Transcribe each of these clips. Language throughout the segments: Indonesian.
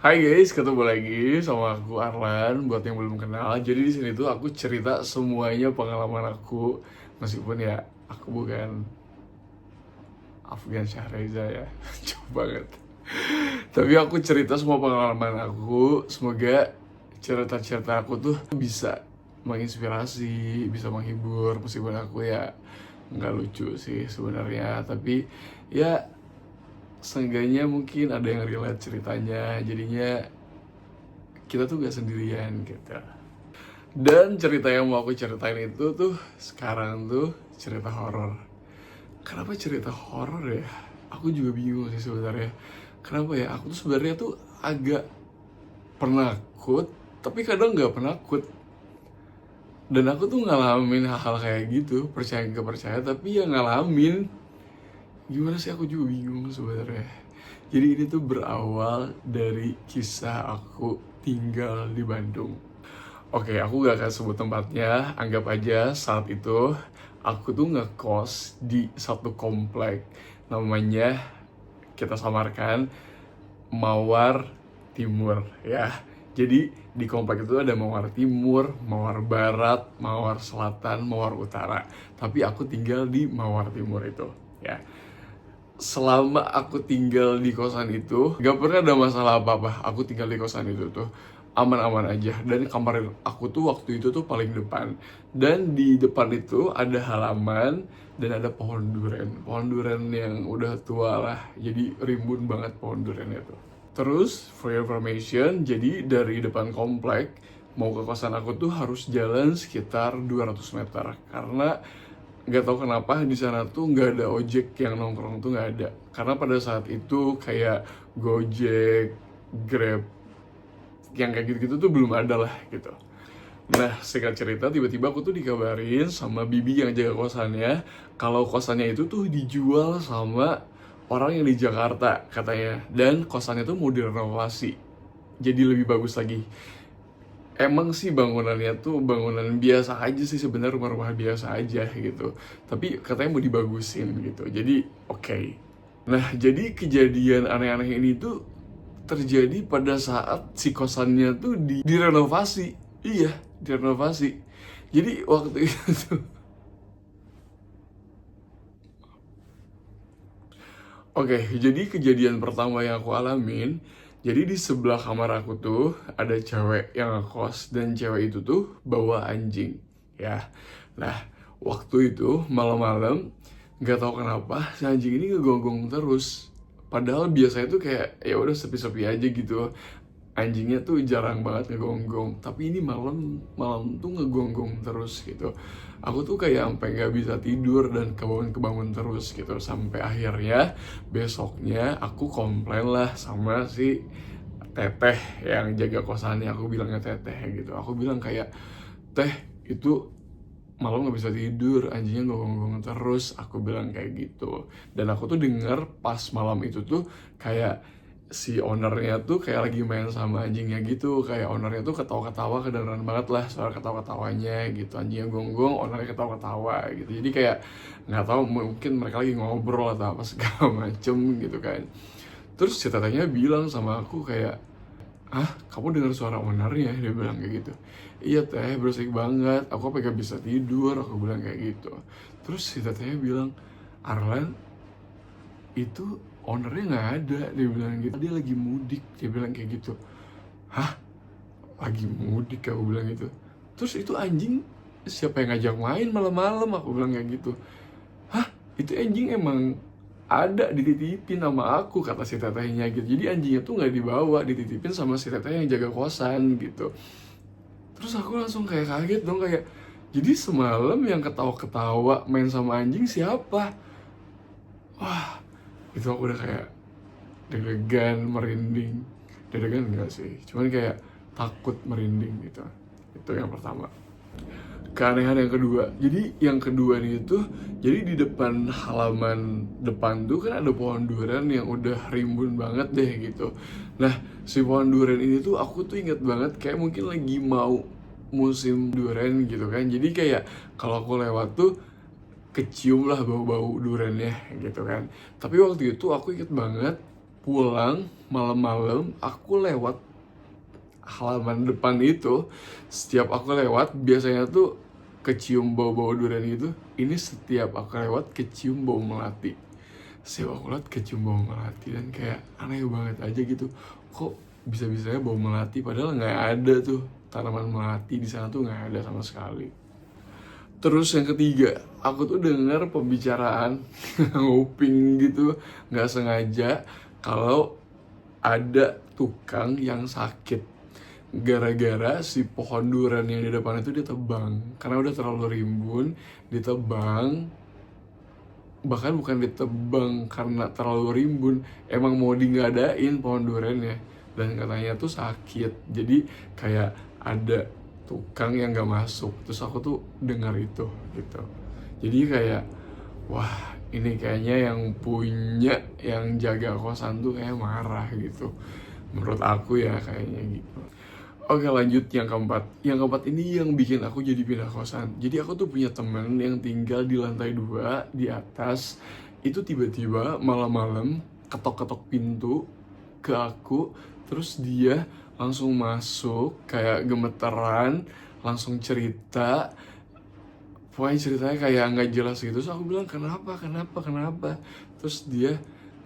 Hai guys, ketemu lagi sama aku Arlan. Buat yang belum kenal, jadi di sini tuh aku cerita semuanya pengalaman aku, meskipun ya aku bukan Afgan Syahreza ya, jauh banget. Tapi aku cerita semua pengalaman aku. Semoga cerita-cerita aku tuh bisa menginspirasi, bisa menghibur, meskipun aku ya nggak lucu sih sebenarnya. Tapi ya seenggaknya mungkin ada yang relate ceritanya, jadinya kita tuh gak sendirian gitu. Dan cerita yang mau aku ceritain itu tuh sekarang tuh cerita horor. Kenapa cerita horor ya? Aku juga bingung sih sebenarnya. Kenapa ya? Aku tuh sebenarnya tuh agak penakut, tapi kadang nggak penakut. Dan aku tuh ngalamin hal-hal kayak gitu, percaya nggak percaya, tapi ya ngalamin. Gimana sih, aku juga bingung sebenarnya. Jadi ini tuh berawal dari kisah aku tinggal di Bandung. Oke, aku gak akan sebut tempatnya. Anggap aja saat itu aku tuh ngekos di satu komplek. Namanya kita samarkan Mawar Timur ya. Jadi di komplek itu ada Mawar Timur, Mawar Barat, Mawar Selatan, Mawar Utara. Tapi aku tinggal di Mawar Timur itu ya. Selama aku tinggal di kosan itu gak pernah ada masalah apa-apa. Aku tinggal di kosan itu tuh aman-aman aja. Dan kamar aku tuh waktu itu tuh paling depan, dan di depan itu ada halaman dan ada pohon duren. Pohon duren yang udah tua lah, jadi rimbun banget pohon durennya tuh. Terus for your information, jadi dari depan komplek mau ke kosan aku tuh harus jalan sekitar 200 meter, karena nggak tahu kenapa di sana tuh nggak ada ojek yang nongkrong tuh, nggak ada. Karena pada saat itu kayak Gojek, Grab, yang kayak gitu-gitu tuh belum ada lah gitu. Nah, singkat cerita, tiba-tiba aku tuh dikabarin sama bibi yang jaga kosannya kalau kosannya itu tuh dijual sama orang yang di Jakarta katanya, dan kosannya tuh mau direnovasi jadi lebih bagus lagi. Emang sih bangunannya tuh bangunan biasa aja sih sebenarnya, rumah-rumah biasa aja gitu. Tapi katanya mau dibagusin gitu. Jadi oke. Nah, jadi kejadian aneh-aneh ini tuh terjadi pada saat si kosannya tuh direnovasi. Iya, direnovasi. Jadi waktu itu oke, jadi kejadian pertama yang aku alamin, jadi di sebelah kamar aku tuh ada cewek yang ngekos, dan cewek itu tuh bawa anjing, ya. Nah, waktu itu malam-malam, nggak tahu kenapa si anjing ini ngegonggong terus. Padahal biasanya tuh kayak ya udah sepi-sepi aja gitu. Anjingnya tuh jarang banget ngegonggong, tapi ini malam malam tuh ngegonggong terus gitu. Aku tuh kayak sampai nggak bisa tidur dan kebangun terus gitu, sampai akhirnya besoknya aku komplain lah sama si teteh yang jaga kosannya. Aku bilangnya teteh gitu, aku bilang kayak, teh, itu malam nggak bisa tidur, anjingnya gonggong terus, aku bilang kayak gitu. Dan aku tuh denger pas malam itu tuh kayak si ownernya tuh kayak lagi main sama anjingnya gitu. Kayak ownernya tuh ketawa-ketawa, kedengeran banget lah suara ketawa-ketawanya gitu. Anjingnya gonggong, ownernya ketawa-ketawa gitu. Jadi kayak nggak tahu, mungkin mereka lagi ngobrol atau apa segala macem gitu kan. Terus si tetehnya bilang sama aku kayak, "Ah, kamu dengar suara ownernya?" Dia bilang kayak gitu. "Iya teh, berisik banget, aku apa gak bisa tidur," aku bilang kayak gitu. Terus si tetehnya bilang, "Arlan, itu ownernya nggak ada," dia bilang gitu. "Dia lagi mudik," dia bilang kayak gitu. "Hah? Lagi mudik?" aku bilang gitu. "Terus itu anjing siapa yang ngajak main malam-malam?" aku bilang kayak gitu. "Hah? Itu anjing emang ada dititipin sama aku," kata si tetehnya gitu. Jadi anjingnya tuh nggak dibawa, dititipin sama si teteh yang jaga kosan gitu. Terus aku langsung kayak kaget dong, kayak, jadi semalam yang ketawa-ketawa main sama anjing siapa? Wah, itu aku udah kayak deg-degan, merinding. Deg-degan enggak sih, cuman kayak takut, merinding gitu. Itu yang pertama. Keanehan yang kedua, jadi yang kedua nih itu, jadi di depan halaman depan tuh kan ada pohon durian yang udah rimbun banget deh gitu. Nah, si pohon durian ini tuh aku tuh inget banget kayak mungkin lagi mau musim durian gitu kan. Jadi kayak kalau aku lewat tuh kecium lah bau-bau duriannya gitu kan. Tapi waktu itu aku inget banget pulang malam-malam aku lewat halaman depan itu, setiap aku lewat biasanya tuh kecium bau-bau durian gitu. Ini setiap aku lewat kecium bau melati. Setiap aku lewat kecium bau melati, dan kayak aneh banget aja gitu. Kok bisa-bisanya bau melati, padahal nggak ada tuh tanaman melati di sana, tuh nggak ada sama sekali. Terus yang ketiga, aku tuh dengar pembicaraan nguping gitu, nggak sengaja, kalau ada tukang yang sakit gara-gara si pohon durian yang di depan itu ditebang karena udah terlalu rimbun. Ditebang, bahkan bukan ditebang karena terlalu rimbun, emang mau dingadain pohon duriannya, dan katanya tuh sakit. Jadi kayak ada tukang yang gak masuk. Terus aku tuh dengar itu gitu. Jadi kayak, wah, ini kayaknya yang punya, yang jaga kosan tuh kayak marah gitu. Menurut aku ya kayaknya gitu. Oke, lanjut yang keempat. Yang keempat ini yang bikin aku jadi pindah kosan. Jadi aku tuh punya temen yang tinggal di lantai 2 di atas. Itu tiba-tiba malam-malam ketok-ketok pintu ke aku. Terus dia langsung masuk kayak gemeteran, langsung cerita. Pokoknya ceritanya kayak nggak jelas gitu. Terus aku bilang, kenapa? Terus dia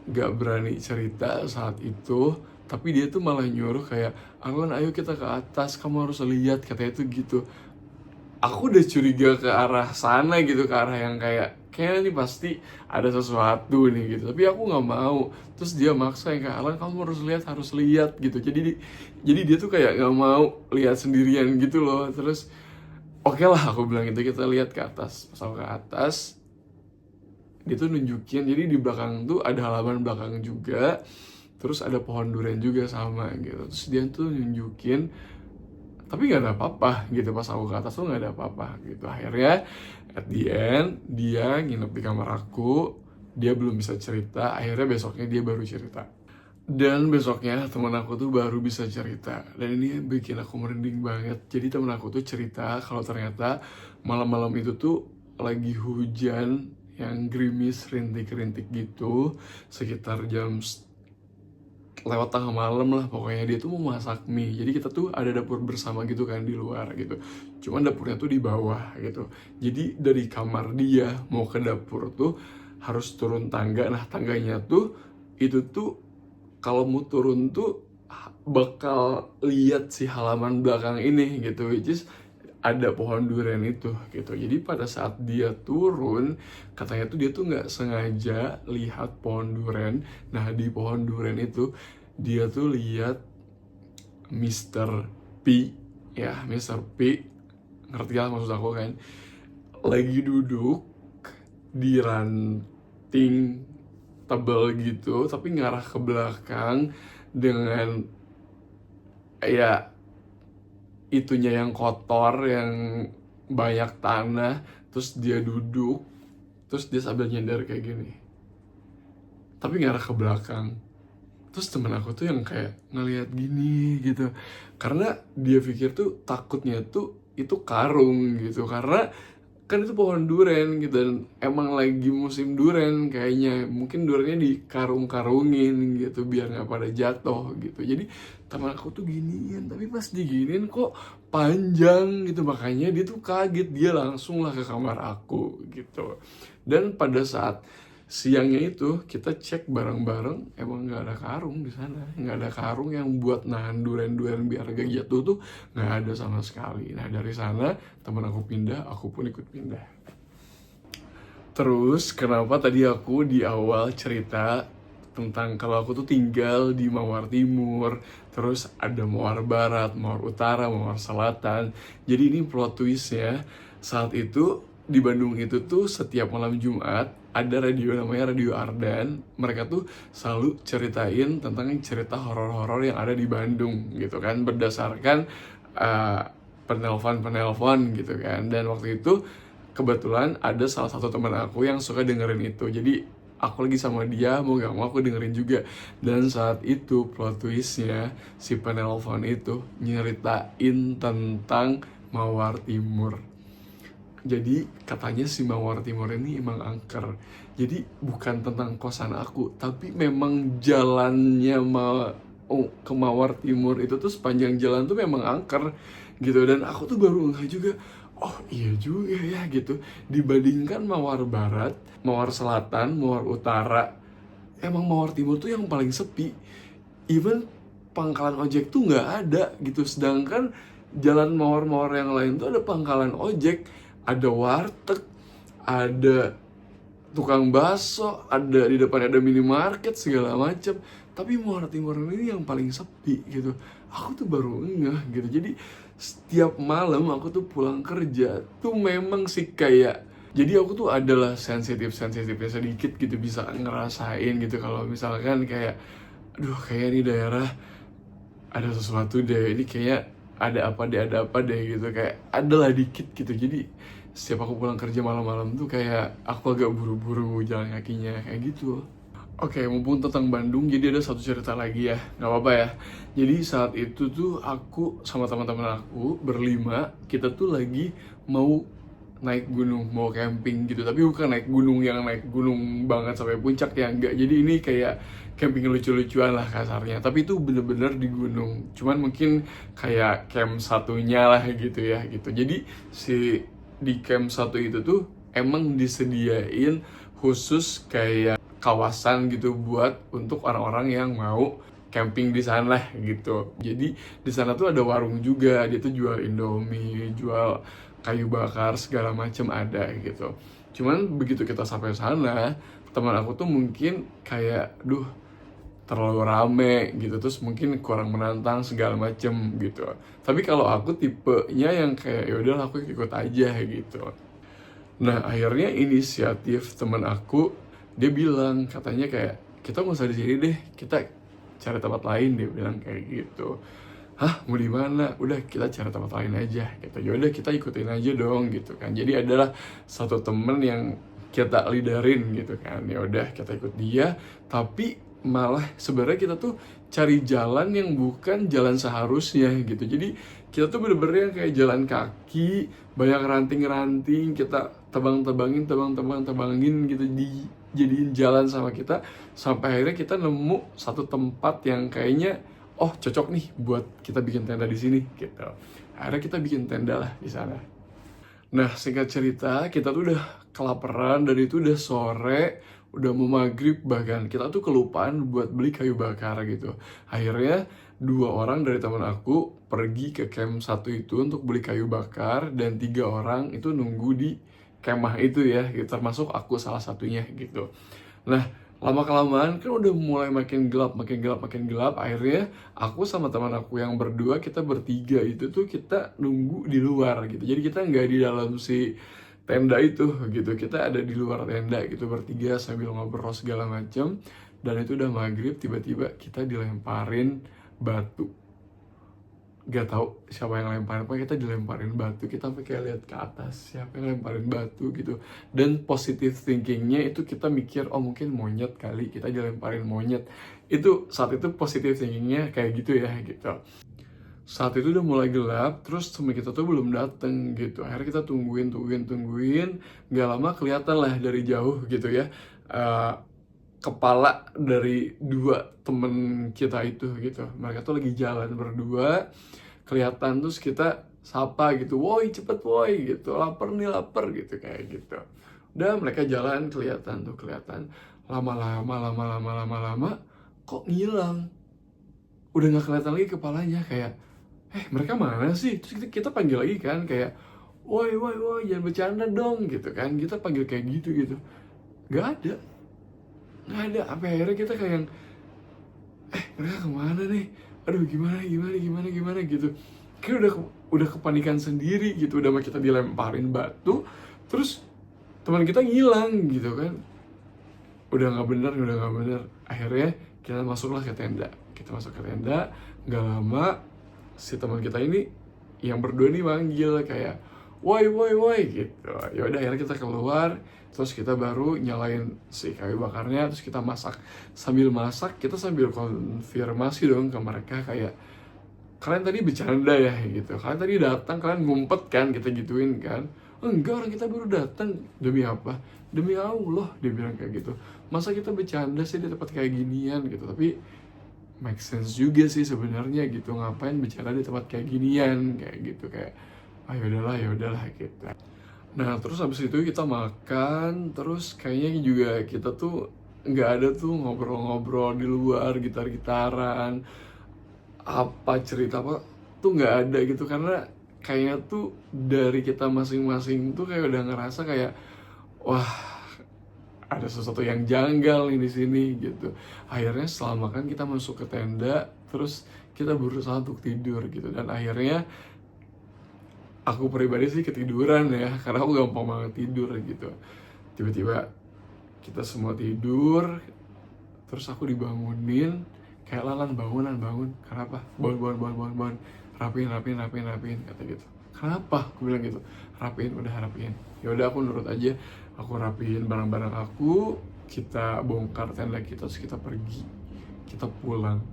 nggak berani cerita saat itu. Tapi dia tuh malah nyuruh kayak, Arlan ayo kita ke atas, kamu harus lihat, katanya tuh gitu. Aku udah curiga ke arah sana gitu, ke arah yang kayaknya nih pasti ada sesuatu nih gitu. Tapi aku nggak mau. Terus dia maksa yang kayak, Arlan kamu harus lihat gitu. Jadi dia tuh kayak nggak mau lihat sendirian gitu loh. Terus oke lah, aku bilang itu, kita lihat ke atas. Pas aku ke atas, dia tuh nunjukin, jadi di belakang tuh ada halaman belakang juga. Terus ada pohon durian juga sama gitu. Terus dia tuh nunjukin, tapi nggak ada apa-apa gitu. Pas aku ke atas tuh nggak ada apa-apa gitu. Akhirnya at the end dia nginep di kamar aku. Dia belum bisa cerita. Akhirnya besoknya dia baru cerita. Dan besoknya teman aku tuh baru bisa cerita. Dan ini bikin aku merinding banget. Jadi teman aku tuh cerita kalau ternyata malam-malam itu tuh lagi hujan yang gerimis, rintik-rintik gitu, sekitar jam lewat tengah malam lah pokoknya. Dia tuh mau masak mie, jadi kita tuh ada dapur bersama gitu kan di luar gitu, cuman dapurnya tuh di bawah gitu. Jadi dari kamar dia mau ke dapur tuh harus turun tangga. Nah tangganya tuh itu tuh kalau mau turun tuh bakal lihat si halaman belakang ini gitu, which is ada pohon durian itu gitu. Jadi pada saat dia turun, katanya tuh dia tuh nggak sengaja lihat pohon durian. Nah di pohon durian itu dia tuh lihat Mr. P, ya Mr. P, ngerti lah maksud aku kan, lagi duduk di ranting tebel gitu, tapi ngarah ke belakang dengan ya itunya yang kotor, yang banyak tanah. Terus dia duduk, terus dia sambil nyender kayak gini, tapi ngarah ke belakang. Terus temen aku tuh yang kayak ngeliat gini gitu, karena dia pikir tuh takutnya tuh itu karung gitu, karena kan itu pohon durian gitu, dan emang lagi musim durian kayaknya, mungkin duriannya dikarung-karungin gitu biar nggak pada jatuh gitu. Jadi teman aku tuh giniin, tapi pas diginiin kok panjang gitu, makanya dia tuh kaget, dia langsung lah ke kamar aku gitu. Dan pada saat siangnya itu kita cek bareng-bareng, emang nggak ada karung di sana, nggak ada karung yang buat nahan durian-durian biar gak jatuh tuh, nggak ada sama sekali. Nah dari sana teman aku pindah, aku pun ikut pindah. Terus kenapa tadi aku di awal cerita tentang kalau aku tuh tinggal di Mawar Timur, terus ada Mawar Barat, Mawar Utara, Mawar Selatan. Jadi ini plot twist ya. Saat itu di Bandung itu tuh setiap malam Jumat ada radio namanya Radio Ardan. Mereka tuh selalu ceritain tentang cerita horor-horor yang ada di Bandung gitu kan, berdasarkan penelpon gitu kan. Dan waktu itu kebetulan ada salah satu teman aku yang suka dengerin itu. Jadi aku lagi sama dia, mau gak mau aku dengerin juga. Dan saat itu plot twistnya, si penelpon itu nyeritain tentang Mawar Timur. Jadi katanya si Mawar Timur ini emang angker. Jadi bukan tentang kosan aku, tapi memang jalannya ke Mawar Timur itu tuh sepanjang jalan tuh memang angker gitu. Dan aku tuh baru ngeh juga, oh iya juga ya gitu. Dibandingkan Mawar Barat, Mawar Selatan, Mawar Utara, emang Mawar Timur tuh yang paling sepi. Even pangkalan ojek tuh nggak ada gitu. Sedangkan jalan mawar-mawar yang lain tuh ada pangkalan ojek, ada warteg, ada tukang bakso, ada di depan ada minimarket segala macam. Tapi Mawar Timur ini yang paling sepi gitu. Aku tuh baru ngeh gitu. Jadi setiap malam aku tuh pulang kerja tuh memang sih kayak, jadi aku tuh adalah sensitifnya sedikit gitu, bisa ngerasain gitu kalau misalkan kayak, aduh kayak di daerah ada sesuatu deh, ini kayak ada apa deh gitu, kayak adalah dikit gitu. Jadi setiap aku pulang kerja malam-malam tuh kayak aku agak buru-buru jalan kakinya kayak gitu. Oke, mumpung tentang Bandung, jadi ada satu cerita lagi ya, nggak apa-apa ya. Jadi saat itu tuh aku sama teman-teman aku berlima, kita tuh lagi mau naik gunung, mau camping gitu. Tapi bukan naik gunung yang naik gunung banget sampai puncak ya, enggak. Jadi ini kayak camping lucu-lucuan lah kasarnya. Tapi itu bener-bener di gunung. Cuman mungkin kayak camp satunya lah gitu ya gitu. Jadi di camp satu itu tuh emang disediain khusus kayak kawasan gitu buat untuk orang-orang yang mau camping di sana gitu. Jadi di sana tuh ada warung juga, dia tuh jual Indomie, jual kayu bakar segala macam ada gitu. Cuman begitu kita sampai sana, teman aku tuh mungkin kayak, duh terlalu rame gitu, terus mungkin kurang menantang segala macem gitu. Tapi kalau aku tipenya yang kayak ya udah aku ikut aja gitu. Nah akhirnya inisiatif teman aku, dia bilang katanya kayak kita nggak usah di sini deh, kita cari tempat lain, dia bilang kayak gitu. Hah, mau di mana? Udah kita cari tempat lain aja gitu. Ya udah kita ikutin aja dong gitu kan. Jadi adalah satu temen yang kita liderin gitu kan. Ya udah kita ikut dia, tapi malah sebenarnya kita tuh cari jalan yang bukan jalan seharusnya gitu. Jadi kita tuh bener-bener yang kayak jalan kaki, banyak ranting-ranting, kita tebangin gitu, dijadiin jalan sama kita, sampai akhirnya kita nemu satu tempat yang kayaknya oh cocok nih buat kita bikin tenda di sini gitu. Akhirnya kita bikin tenda lah di sana. Nah singkat cerita, kita tuh udah kelaparan dan itu udah sore, udah mau maghrib, bahkan kita tuh kelupaan buat beli kayu bakar gitu. Akhirnya 2 orang dari teman aku pergi ke camp satu itu untuk beli kayu bakar, dan 3 orang itu nunggu di kemah itu ya gitu, termasuk aku salah satunya gitu. Nah lama-kelamaan kan udah mulai makin gelap. Akhirnya aku sama teman aku yang berdua, kita bertiga itu tuh kita nunggu di luar gitu. Jadi kita nggak di dalam si tenda itu gitu, kita ada di luar tenda gitu bertiga sambil ngobrol segala macam. Dan itu udah maghrib, tiba-tiba kita dilemparin batu. Gak tahu siapa yang lemparin, pokoknya kita dilemparin batu. Kita sampai kayak lihat ke atas, siapa yang lemparin batu gitu. Dan positive thinkingnya itu kita mikir, oh mungkin monyet kali, kita dilemparin monyet. Itu saat itu positive thinkingnya kayak gitu ya gitu. Saat itu udah mulai gelap, terus temen kita tuh belum dateng gitu. Akhirnya kita tungguin, gak lama kelihatan lah dari jauh gitu ya, kepala dari 2 temen kita itu gitu. Mereka tuh lagi jalan berdua, kelihatan, terus kita sapa gitu, woi cepet woi gitu, lapar gitu kayak gitu. Udah mereka jalan, kelihatan, lama-lama kok ngilang. Udah nggak kelihatan lagi kepalanya, kayak mereka mana sih? Terus kita panggil lagi kan, kayak woi jangan bercanda dong gitu kan. Kita panggil kayak gitu nggak ada. Sampai akhirnya kita kayak mereka kemana nih? Aduh gimana gitu. Kayak udah kepanikan sendiri gitu. Udah mah kita dilemparin batu, terus teman kita ngilang gitu kan. Udah nggak bener. Akhirnya kita masuklah ke tenda. Kita masuk ke tenda, nggak lama si teman kita ini yang berdua nih manggil kayak woi gitu. Ya udah akhirnya kita keluar, terus kita baru nyalain si kayu bakarnya, terus kita masak. Sambil masak kita sambil konfirmasi dong ke mereka kayak, kalian tadi bercanda ya gitu, kalian tadi datang, kalian ngumpet kan, kita gituin kan. enggak, orang kita baru datang. Demi apa? Demi Allah, dia bilang kayak gitu. Masa kita bercanda sih di tempat kayak ginian gitu. Tapi make sense juga sih sebenarnya gitu, ngapain bercanda di tempat kayak ginian kayak gitu, kayak ya udahlah gitu. Nah terus habis itu kita makan, terus kayaknya juga kita tuh nggak ada tuh ngobrol-ngobrol di luar, gitar-gitaran, apa cerita apa tuh nggak ada gitu, karena kayaknya tuh dari kita masing-masing tuh kayak udah ngerasa kayak wah ada sesuatu yang janggal nih di sini gitu. Akhirnya setelah makan kita masuk ke tenda, terus kita berusaha untuk tidur gitu, dan akhirnya aku pribadi sih ketiduran ya, karena aku gampang banget tidur gitu. Tiba-tiba kita semua tidur, terus aku dibangunin, kayak Lalan bangun, kenapa? Bangun, rapiin, kata gitu. Kenapa? Aku bilang gitu, rapiin. Ya udah aku nurut aja, aku rapiin barang-barang aku, kita bongkar tenda kita, terus kita pergi, kita pulang.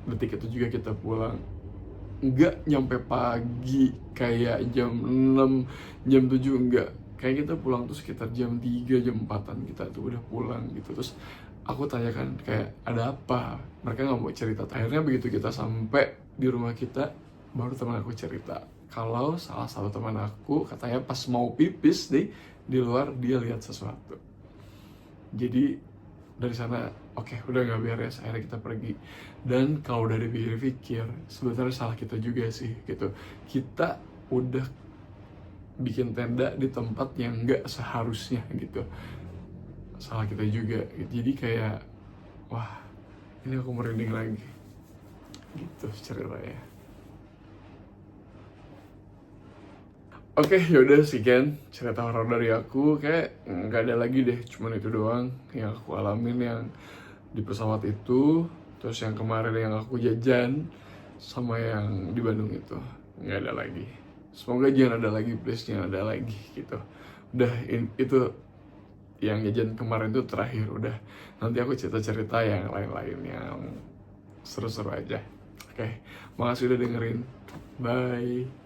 Detik itu juga kita pulang, nggak nyampe pagi kayak jam 6, jam 7, enggak. Kayak kita pulang tuh sekitar jam 3, jam 4-an kita tuh udah pulang gitu. Terus aku tanyakan kayak ada apa, mereka nggak mau cerita. Akhirnya begitu kita sampai di rumah kita, baru teman aku cerita kalau salah satu teman aku katanya pas mau pipis di luar dia lihat sesuatu. Jadi dari sana oke, udah nggak beres, akhirnya kita pergi. Dan kalau udah dipikir-pikir sebenarnya salah kita juga sih gitu, kita udah bikin tenda di tempat yang nggak seharusnya gitu, salah kita juga gitu. Jadi kayak wah, ini aku merinding lagi gitu ceritanya. Oke, yaudah sekian cerita horor dari aku. Kayak nggak ada lagi deh, cuman itu doang yang aku alamin yang di pesawat itu. Terus yang kemarin yang aku jajan, sama yang di Bandung itu nggak ada lagi. Semoga jangan ada lagi, please jangan ada lagi gitu. Udah, itu yang jajan kemarin itu terakhir. Udah, nanti aku cerita-cerita yang lain-lain yang seru-seru aja. Oke, makasih udah dengerin. Bye.